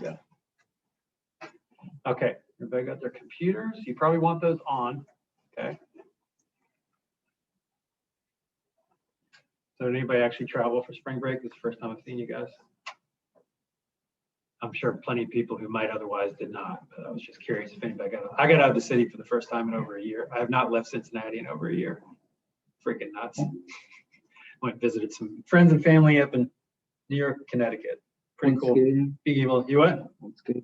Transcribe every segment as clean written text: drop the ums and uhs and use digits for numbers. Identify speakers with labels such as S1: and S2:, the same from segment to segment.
S1: Yeah. Okay, everybody got their computers? You probably want those on, okay? So did anybody actually travel for spring break? This is the first time I've seen you guys. I'm sure plenty of people who might otherwise did not, but I was just curious if anybody got out. I got out of the city for the first time in over a year. I have not left Cincinnati in over a year. Freaking nuts. Went and visited some friends and family up in New York, Connecticut. Pretty cool. Skating. Being able, you what? Skating.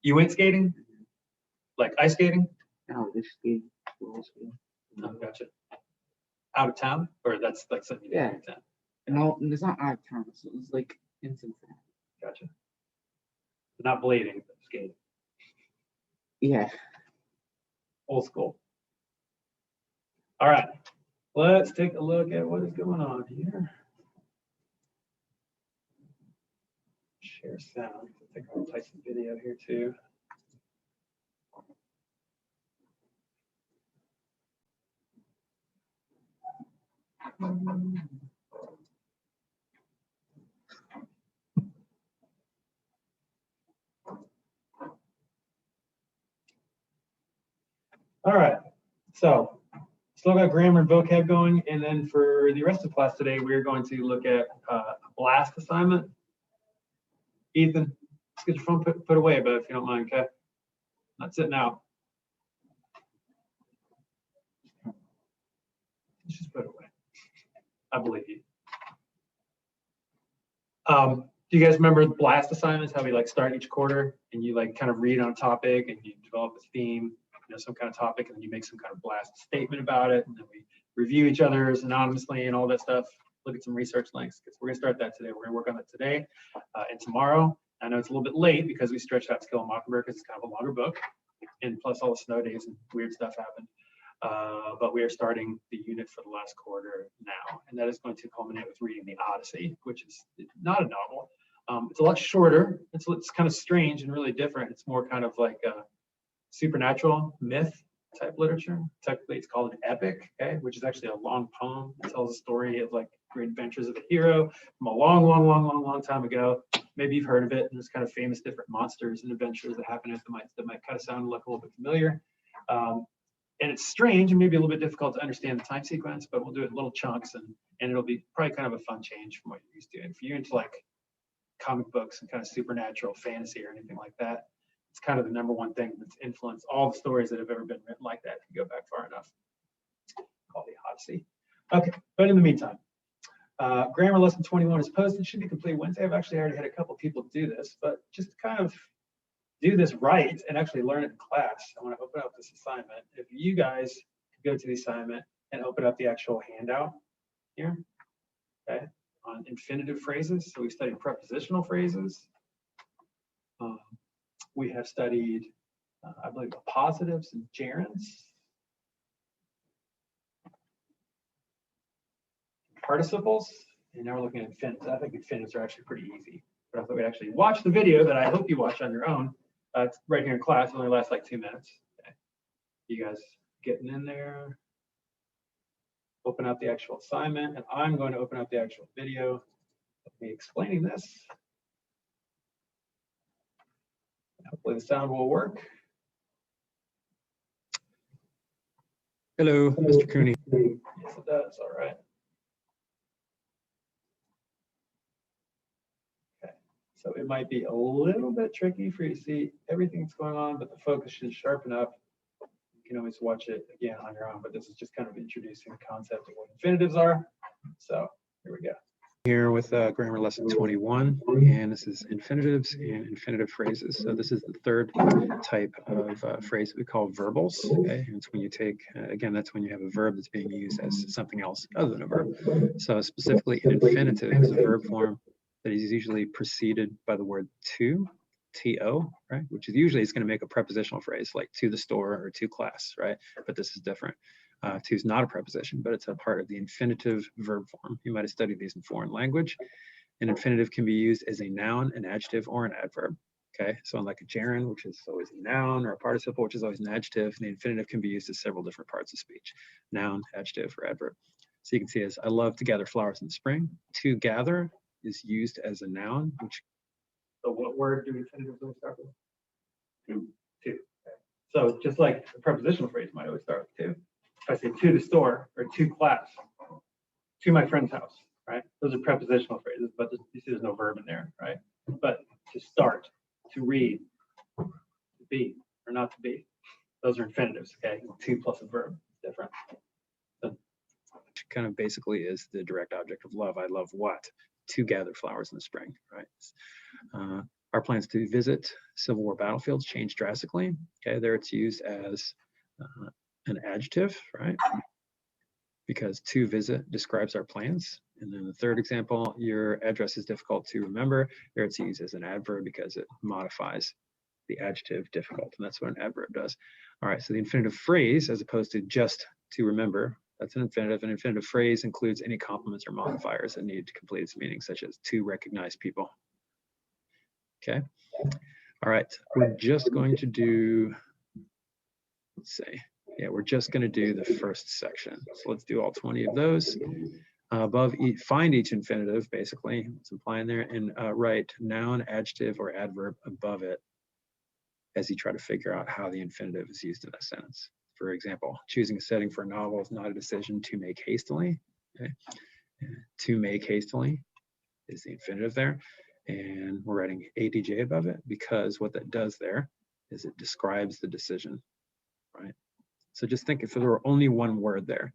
S1: You went skating? Like ice skating?
S2: No, just skating. Roller skating.
S1: Oh, gotcha. Out of town? Or that's like something you did out of town?
S2: No, it's not out of town. It's like in Cincinnati.
S1: Gotcha. Not blading, but skating.
S2: Yeah.
S1: Old school. All right. Let's take a look at what is going on here. Share sound. I think I'll play some video here too. All right, so still got grammar and vocab going, and then for the rest of class today, we're going to look at a blast assignment. Ethan, let's get your phone put away, but if you don't mind, okay? Not sitting out. Let's just put it away. I believe you. Do you guys remember the blast assignments? How we like start each quarter and you like kind of read on a topic and you develop a theme, you know, some kind of topic, and then you make some kind of blast statement about it, and then we review each other's anonymously and all that stuff. Look at some research links because we're gonna start that today. We're gonna work on it today and tomorrow. I know it's a little bit late because we stretched out To Kill a Mockingbird because it's kind of a longer book, and plus all the snow days and weird stuff happened. But we are starting the unit for the last quarter now, and that is going to culminate with reading the Odyssey, which is not a novel. It's a lot shorter. It's kind of strange and really different. It's more kind of like a supernatural myth type literature. Technically, it's called an epic, okay, which is actually a long poem. It tells a story of like great adventures of a hero from a long time ago. Maybe you've heard of it. And there's kind of famous different monsters and adventures that happen that might kind of sound like a little bit familiar. And it's strange and maybe a little bit difficult to understand the time sequence, but we'll do it in little chunks, and it'll be probably kind of a fun change from what you're used to. And if you're into like comic books and kind of supernatural fantasy or anything like that, it's kind of the #1 thing that's influenced all the stories that have ever been written like that if you go back far enough. Called the Odyssey. Okay, but in the meantime, grammar lesson 21 is posted. Should be complete Wednesday. I've actually already had a couple people do this, but just to kind of do this right and actually learn it in class, I want to open up this assignment. If you guys could go to the assignment and open up the actual handout here, okay, on infinitive phrases. So we studied prepositional phrases. We have studied, I believe, appositives and gerunds. Participles, and now we're looking at infinitives. I think infinitives are actually pretty easy, but I thought we'd actually watch the video that I hope you watch on your own. It's right here in class. It only lasts like 2 minutes. Okay. You guys getting in there? Open up the actual assignment, and I'm going to open up the actual video of me explaining this. Hopefully the sound will work. Hello, Mr. Cooney. Yes, it does. All right. Okay. So it might be a little bit tricky for you to see everything that's going on, but the focus should sharpen up. You can always watch it again on your own, but this is just kind of introducing the concept of what infinitives are. So here we go. Here with grammar lesson 21, and this is infinitives and infinitive phrases. So this is the third type of phrase that we call verbals. Okay, and it's when you take, again, that's when you have a verb that's being used as something else other than a verb. So specifically, an infinitive is a verb form that is usually preceded by the word to, to, right? Which is usually it's going to make a prepositional phrase like to the store or to class, right? But this is different. To is not a preposition, but it's a part of the infinitive verb form. You might have studied these in foreign language. An infinitive can be used as a noun, an adjective, or an adverb. Okay, so unlike a gerund, which is always a noun, or a participle, which is always an adjective, the infinitive can be used as several different parts of speech: noun, adjective, or adverb. So you can see as I love to gather flowers in the spring. To gather is used as a noun, which the what word do infinitives always start with? Two. Okay. So just like a prepositional phrase might always start with to. If I say to the store or to class, to my friend's house, right? Those are prepositional phrases, but you see there's no verb in there, right? But to start, to read, to be, or not to be, those are infinitives, okay? To plus a verb, different. So,
S3: kind of basically is the direct object of love. I love what? To gather flowers in the spring, right? Our plans to visit Civil War battlefields changed drastically. Okay, there it's used as an adjective, right? Because to visit describes our plans. And then the third example, your address is difficult to remember. There it's used as an adverb because it modifies the adjective difficult, and that's what an adverb does. All right, so the infinitive phrase, as opposed to just to remember, that's an infinitive. An infinitive phrase includes any complements or modifiers that need to complete its meaning, such as to recognize people. Okay. All right, we're just going to do, let's see. Yeah, we're just going to do the first section. So let's do all 20 of those. Above, find each infinitive, basically, it's implying there, and write noun, adjective, or adverb above it as you try to figure out how the infinitive is used in a sentence. For example, choosing a setting for a novel is not a decision to make hastily. Okay. To make hastily is the infinitive there. And we're writing ADJ above it because what that does there is it describes the decision, right? So just think if there were only one word there,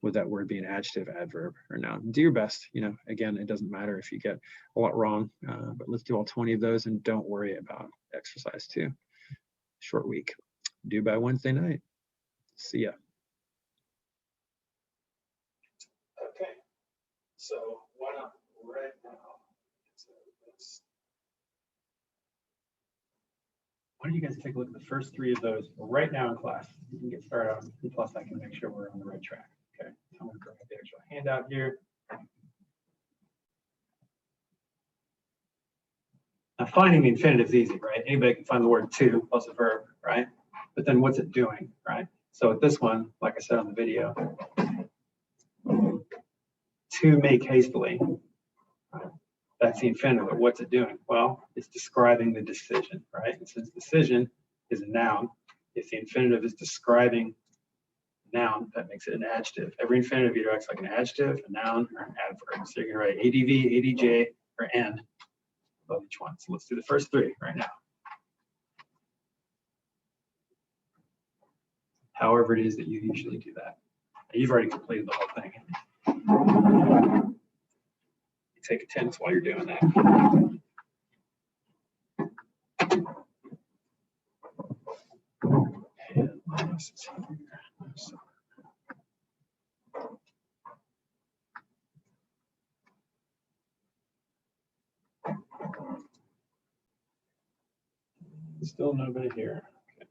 S3: would that word be an adjective, adverb, or noun? Do your best. You know, again, it doesn't matter if you get a lot wrong, but let's do all 20 of those and don't worry about exercise 2. Short week. Due by Wednesday night. See ya. Okay, so why not right now?
S1: why don't you guys take a look at the first 3 of those right now in class? You can get started on, and plus I can make sure we're on the right track. Okay, so I'm going to bring up the actual handout here. Now finding the infinitive is easy, right? Anybody can find the word to plus a verb, right? But then what's it doing, right? So with this one, like I said on the video, to make hastily, right? That's the infinitive, but what's it doing? Well, it's describing the decision, right? And since decision is a noun, if the infinitive is describing a noun, that makes it an adjective. Every infinitive either acts like an adjective, a noun, or an adverb. So you're gonna write ADV, ADJ, or N above each one. So let's do the first 3 right now. However it is that you usually do that. You've already completed the whole thing. You take attendance while you're doing that. Still nobody here. Okay.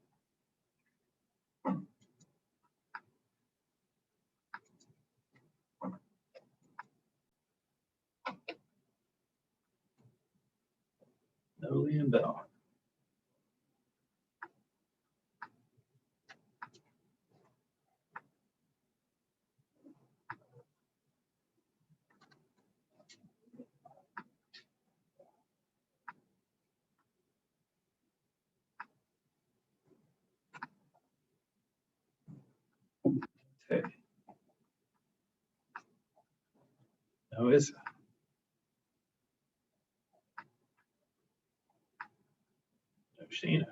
S1: No Liam Bell. Okay. No Issa. No Sheena.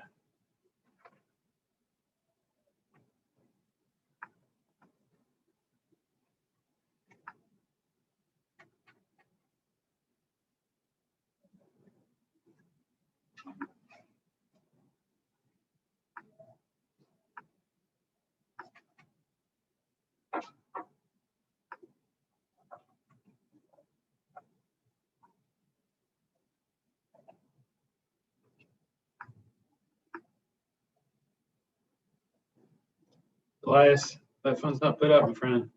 S1: Elias, that phone's not put up, my friend.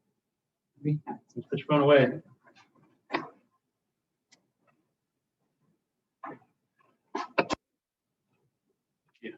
S1: Put your phone away. Yeah.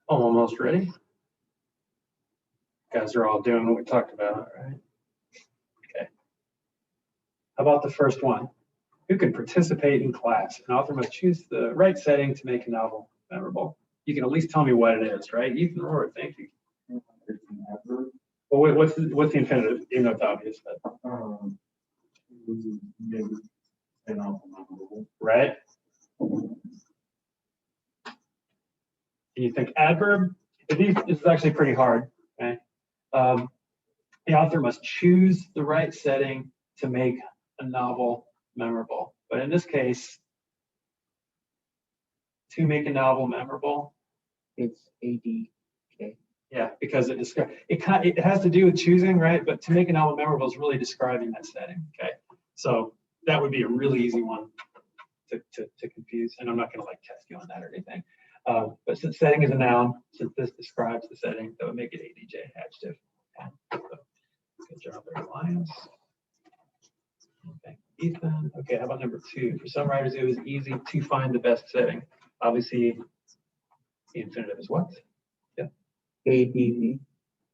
S1: Almost ready. Guys are all doing what we talked about, right? Okay. How about the first one? Who can participate in class? An author must choose the right setting to make a novel memorable. You can at least tell me what it is, right? Ethan Rohr, thank you. Well, what's the infinitive? You know it's obvious, but right? And you think adverb? This is actually pretty hard. Okay. The author must choose the right setting to make a novel memorable. But in this case, to make a novel memorable,
S2: It's ADK.
S1: yeah, because it has to do with choosing, right? But to make a novel memorable is really describing that setting. Okay, so that would be a really easy one to confuse, and I'm not going to like test you on that or anything. But since setting is a noun, since this describes the setting, that would make it ADJ, adjective. Okay. So, good job there, Lions. Okay, Ethan. Okay, how about number 2? For some writers, it was easy to find the best setting. Obviously, the infinitive is what? Yeah.
S2: ADV.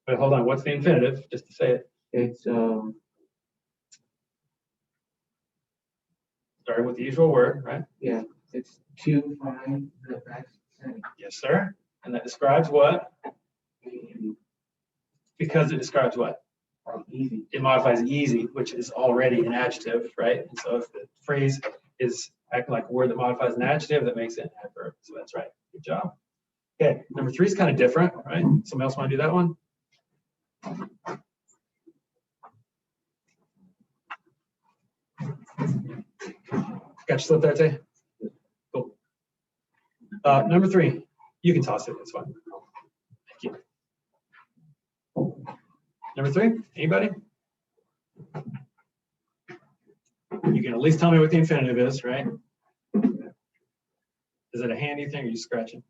S1: But hold on, what's the infinitive? Just to say it.
S2: It's
S1: Starting with the usual word, right?
S2: yeah. It's to find the best setting.
S1: Yes, sir. And that describes what? Because it describes what?
S2: Easy.
S1: It modifies easy, which is already an adjective, right? And so if the phrase is acting like a word that modifies an adjective, that makes it an adverb. So that's right. Good job. Okay, number 3 is kind of different, right? Somebody else want to do that one? Got your slip there, Tay? Cool. Number 3, you can toss it. It's fine. Thank you. Number 3, anybody? You can at least tell me what the infinitive is, right? Is it a handy thing or are you scratching?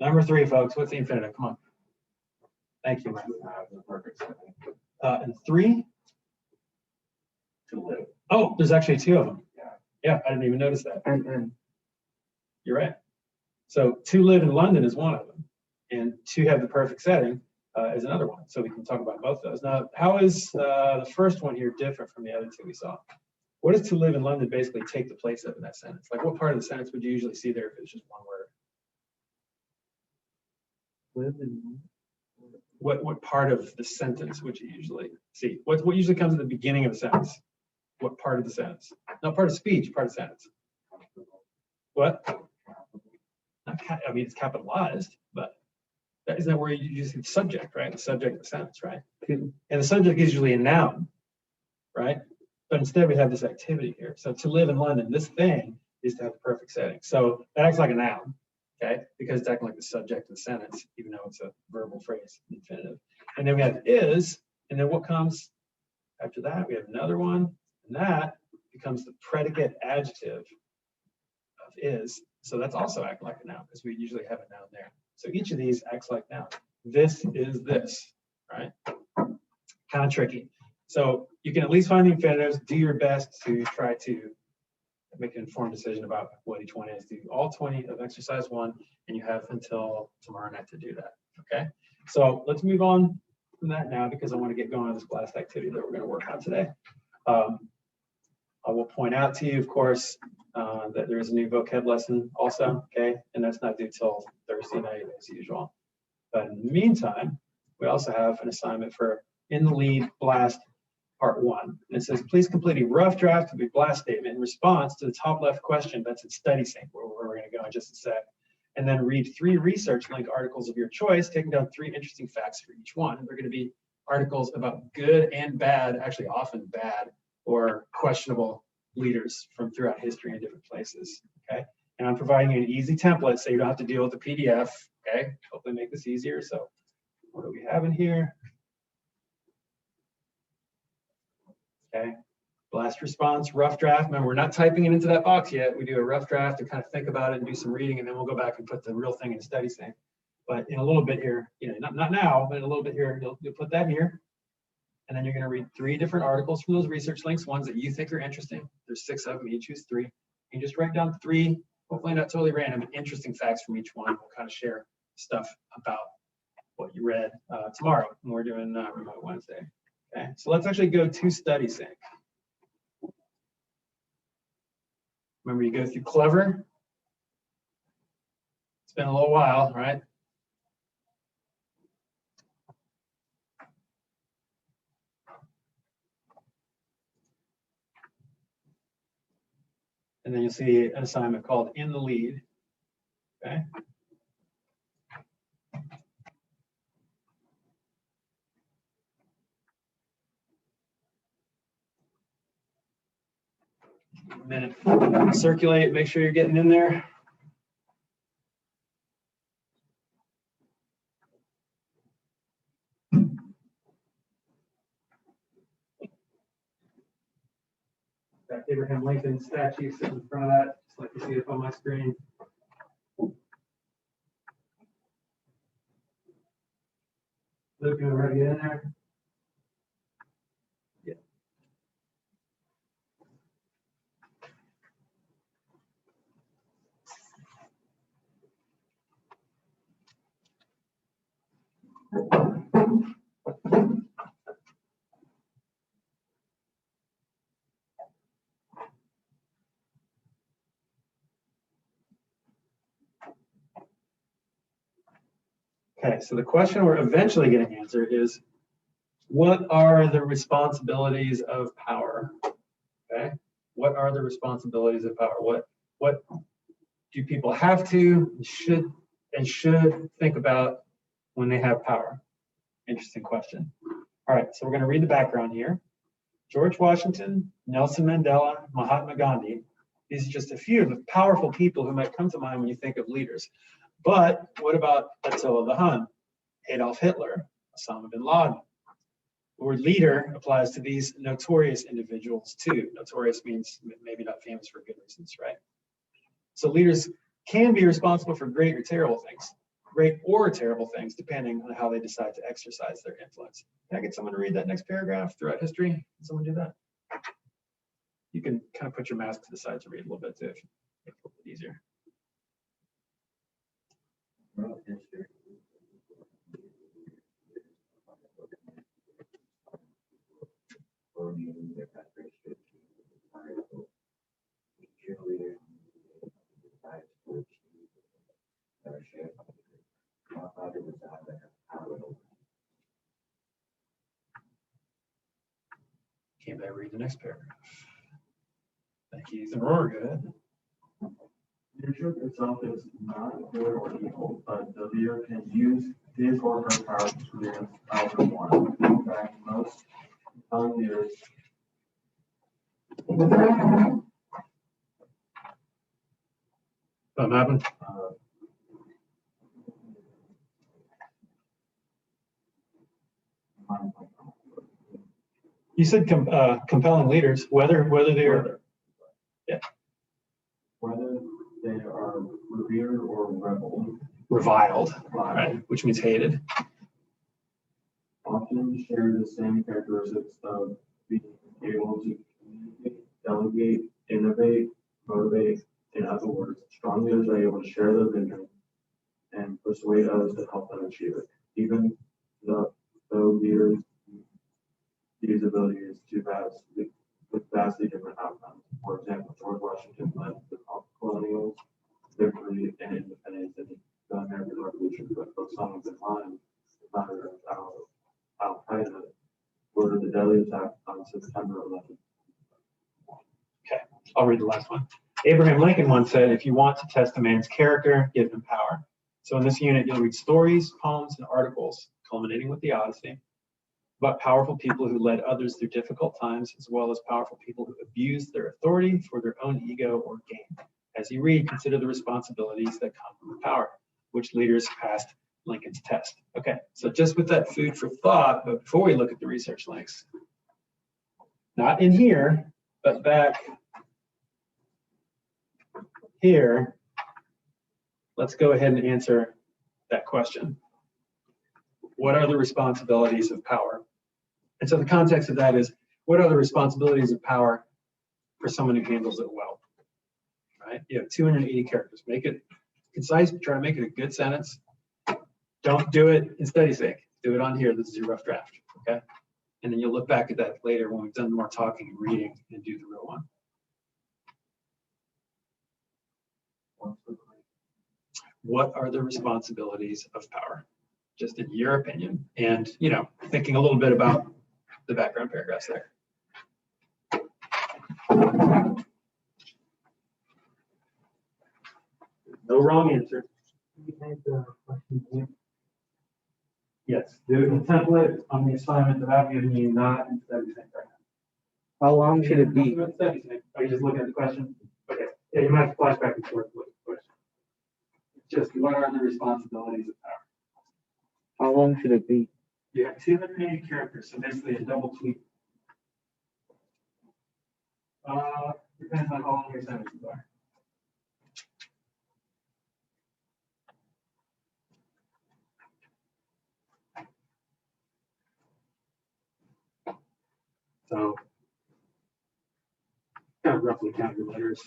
S1: Number 3, folks, what's the infinitive? Come on. Thank you. And 3? Oh, there's actually 2 of them. Yeah, I didn't even notice that.
S2: And
S1: You're right. So to live in London is one of them, and to have the perfect setting is another one. So we can talk about both of those. Now, how is the first one here different from the other 2 we saw? What does to live in London basically take the place of in that sentence? Like what part of the sentence would you usually see there if it was just one word?
S2: live in
S1: What part of the sentence would you usually see? What usually comes at the beginning of a sentence? What part of the sentence? Not part of speech, part of sentence. What? I mean, it's capitalized, but isn't that where you use the subject, right? The subject of the sentence, right? And the subject is usually a noun, right? But instead we have this activity here. So to live in London, this thing is to have the perfect setting. So that acts like a noun, okay? Because it's acting like the subject of the sentence, even though it's a verbal phrase, infinitive. And then we have is, and then what comes after that? We have another one, and that becomes the predicate adjective of is. So that's also acting like a noun because we usually have a noun there. So each of these acts like noun. This is this, right? Kind of tricky. So you can at least find the infinitives. Do your best to try to make an informed decision about what each one is. Do all 20 of exercise 1, and you have until tomorrow night to do that, okay? So let's move on from that now because I want to get going on this last activity that we're going to work on today. I will point out to you, of course, that there is a new vocab lesson also, okay? And that's not due till Thursday night as usual. But in the meantime, we also have an assignment for In the Lead Blast Part 1. And it says, please complete a rough draft of a blast statement in response to the top left question. That's in Study Sync, where we're going to go in just a sec. And then read 3 research link articles of your choice, taking down 3 interesting facts for each one. And they're going to be articles about good and bad, actually often bad, or questionable leaders from throughout history in different places, okay? And I'm providing you an easy template so you don't have to deal with the PDF, okay? Hopefully make this easier. So what do we have in here? Okay, blast response, rough draft. Remember, we're not typing it into that box yet. We do a rough draft to kind of think about it and do some reading, and then we'll go back and put the real thing in Study Sync. But in a little bit here, not now, but in a little bit here, you'll put that here. And then you're going to read 3 different articles from those research links, ones that you think are interesting. There's 6 of them. You choose 3. You just write down 3 hopefully not totally random, and interesting facts from each one. We'll kind of share stuff about what you read tomorrow when we're doing Remote Wednesday. Okay, so let's actually go to Study Sync. Remember, you go through Clever. It's been a little while, right? And then you'll see an assignment called In the Lead. Okay. A minute. Circulate, make sure you're getting in there. Got Abraham Lincoln statue sitting in front of that, just like you see it on my screen. Luke, you ready to get in there? Yeah. Okay, so the question we're eventually going to answer is, what are the responsibilities of power? Okay, what are the responsibilities of power? What do people have to, should think about when they have power? Interesting question. All right, so we're going to read the background here. George Washington, Nelson Mandela, Mahatma Gandhi. These are just a few of the powerful people who might come to mind when you think of leaders. But what about Attila the Hun, Adolf Hitler, Osama bin Laden? The word leader applies to these notorious individuals too. Notorious means maybe not famous for good reasons, right? So leaders can be responsible for great or terrible things, depending on how they decide to exercise their influence. Can I get someone to read that next paragraph throughout history? Can someone do that? You can kind of put your mask to the side to read a little bit too, if you make it a little bit easier. Can't I read the next paragraph? Thank you, Ethan Rohr. Good.
S4: Leadership itself is not good or evil, but the leader can use his or her power to create however one. In fact, most young leaders
S1: Something happened? You said compelling leaders, whether they are, yeah,
S4: whether they are revered or
S1: reviled, right, which means hated.
S4: Often share the same characteristics of being able to communicate, delegate, innovate, motivate. In other words, strong leaders are able to share their vision and persuade others to help them achieve it. Even though leaders use abilities to with vastly different outcomes. For example, George Washington led the colonial victory and independence in the American Revolution, but Osama bin Laden, the founder of Al Qaeda, ordered the deadly attack on September 11th.
S1: Okay, I'll read the last one. Abraham Lincoln once said, if you want to test a man's character, give him power. So in this unit, you'll read stories, poems, and articles, culminating with the Odyssey, about powerful people who led others through difficult times, as well as powerful people who abused their authority for their own ego or gain. As you read, consider the responsibilities that come from power, which leaders passed Lincoln's test. Okay, so just with that food for thought, but before we look at the research links, not in here, but back here, let's go ahead and answer that question. What are the responsibilities of power? And so the context of that is, what are the responsibilities of power for someone who handles it well, right? You have 280 characters. Make it concise, try to make it a good sentence. Don't do it in study sync. Do it on here. This is your rough draft, okay? And then you'll look back at that later when we've done more talking and reading and do the real one. What are the responsibilities of power? Just in your opinion, and thinking a little bit about the background paragraphs there. No wrong answer. Yes, do it in the template on the assignment that I've given you, not in study sync right now.
S2: How long should it be?
S1: Study sync. Are you just looking at the question? Okay. Yeah, you might have to flash back and forth with the question. Just what are the responsibilities of power?
S2: How long should it be?
S1: You have 280 characters, so basically a double tweet. Depends on how long your sentences are. So, kind of roughly count your letters,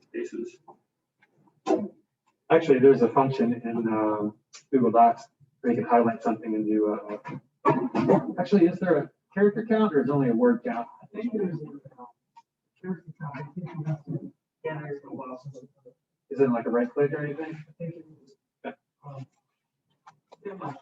S1: spaces. Actually, there's a function in Google Docs where you can highlight something and do actually, is there a character count or is it only a word count?
S5: I think there's a character count. I think you have to generate a while since
S1: Is it like a right click or anything?
S5: I think it was. Yeah, but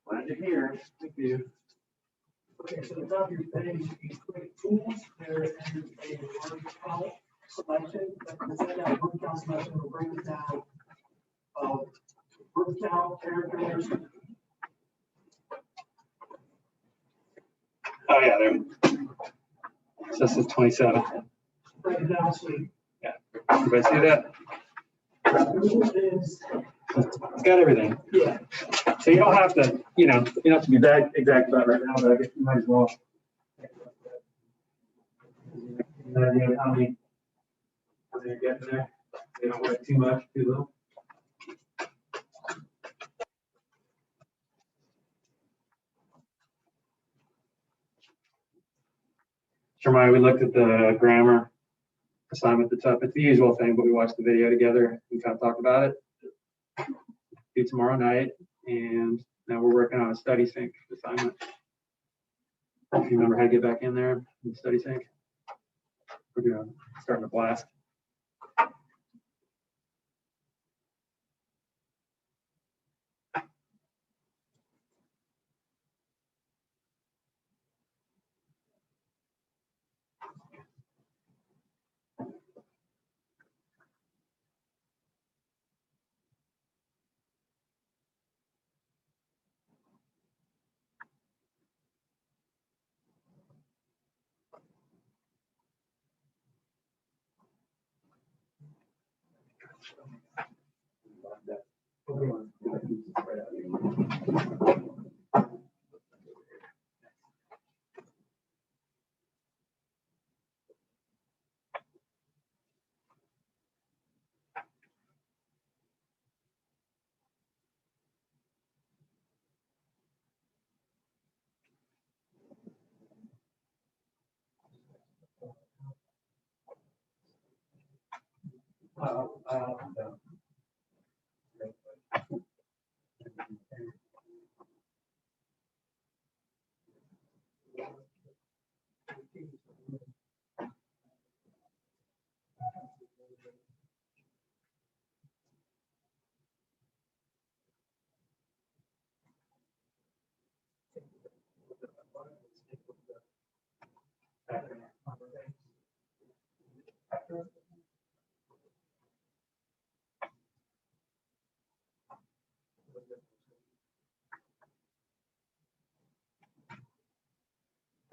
S1: Glad you're here. Thank you.
S5: okay, so the top of your page, you click tools, there is a word count selection. Within that word count selection, will bring it down. Word count, characters.
S1: Oh yeah, there. So this is 27.
S5: Break it down, so you-
S1: Everybody see that?
S5: Tools is,
S1: It's got everything.
S5: yeah,
S1: So you don't have to, you don't have to be that exact about it right now, but I guess you might as well. An idea of how many you're getting there. You don't write too much, too little. Jeremiah, we looked at the grammar assignment at the top. It's the usual thing, but we watched the video together and kind of talked about it. Do tomorrow night, and now we're working on a study sync assignment. If you remember how to get back in there in study sync, we're doing starting to blast.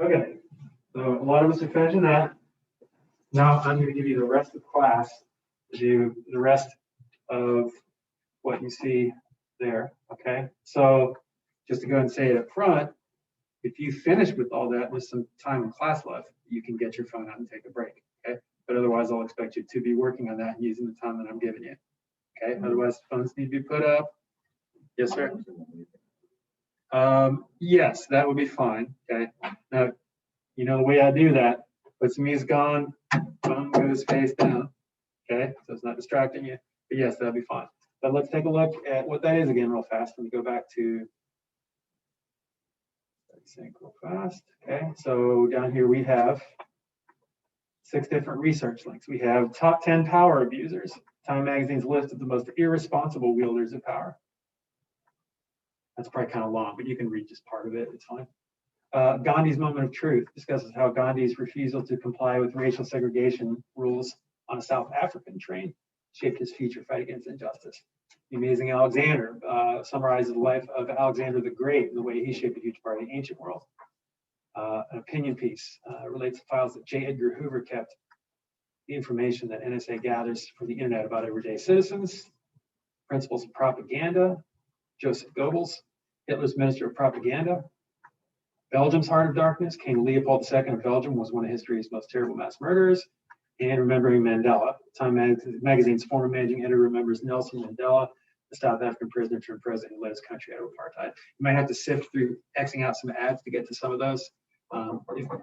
S1: Okay, so a lot of us are finishing that. Now I'm going to give you the rest of class to do the rest of what you see there. Okay, so just to go and say it up front, If you finish with all that with some time in class left, you can get your phone out and take a break, okay? But otherwise, I'll expect you to be working on that and using the time that I'm giving you, okay? Otherwise, phones need to be put up. Yes, sir. Yes, that would be fine, okay? Now, you know the way I do that, put some music on, phone goes face down, okay? So it's not distracting you, but yes, that'd be fine. But let's take a look at what that is again real fast. Let me go back to sync real fast. Okay, so down here we have 6 different research links. We have top 10 power abusers, Time Magazine's list of the most irresponsible wielders of power. That's probably kind of long, but you can read just part of it. It's fine. Gandhi's moment of truth discusses how Gandhi's refusal to comply with racial segregation rules on a South African train shaped his future fight against injustice. The Amazing Alexander summarizes the life of Alexander the Great and the way he shaped a huge part of the ancient world. An opinion piece relates to files that J. Edgar Hoover kept, the information that NSA gathers for the internet about everyday citizens, principles of propaganda, Joseph Goebbels, Hitler's Minister of Propaganda, Belgium's Heart of Darkness, King Leopold II of Belgium was one of history's most terrible mass murderers, and Remembering Mandela. Time Magazine's former managing editor remembers Nelson Mandela, the South African prisoner turned president who led his country out of apartheid. You might have to sift through Xing out some ads to get to some of those.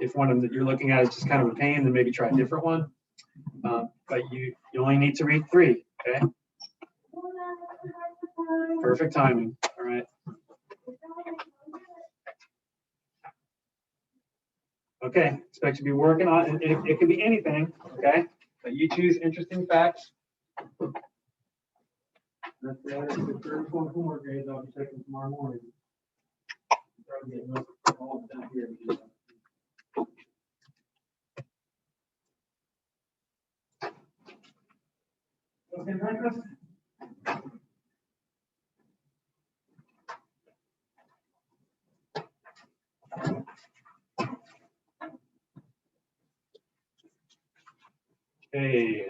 S1: If one of them that you're looking at is just kind of a pain, then maybe try a different one. But you only need to read 3, okay? Perfect timing, all right. Okay, expect you to be working on it. It could be anything, okay? But you choose interesting facts. That's the third one homework grades I'll be checking tomorrow morning. Probably get most of all down here. Okay, breakfast. Hey,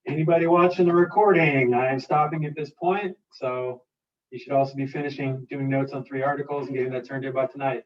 S1: anybody watching the recording? I'm stopping at this point, so you should also be finishing doing notes on 3 articles and getting that turned in by tonight.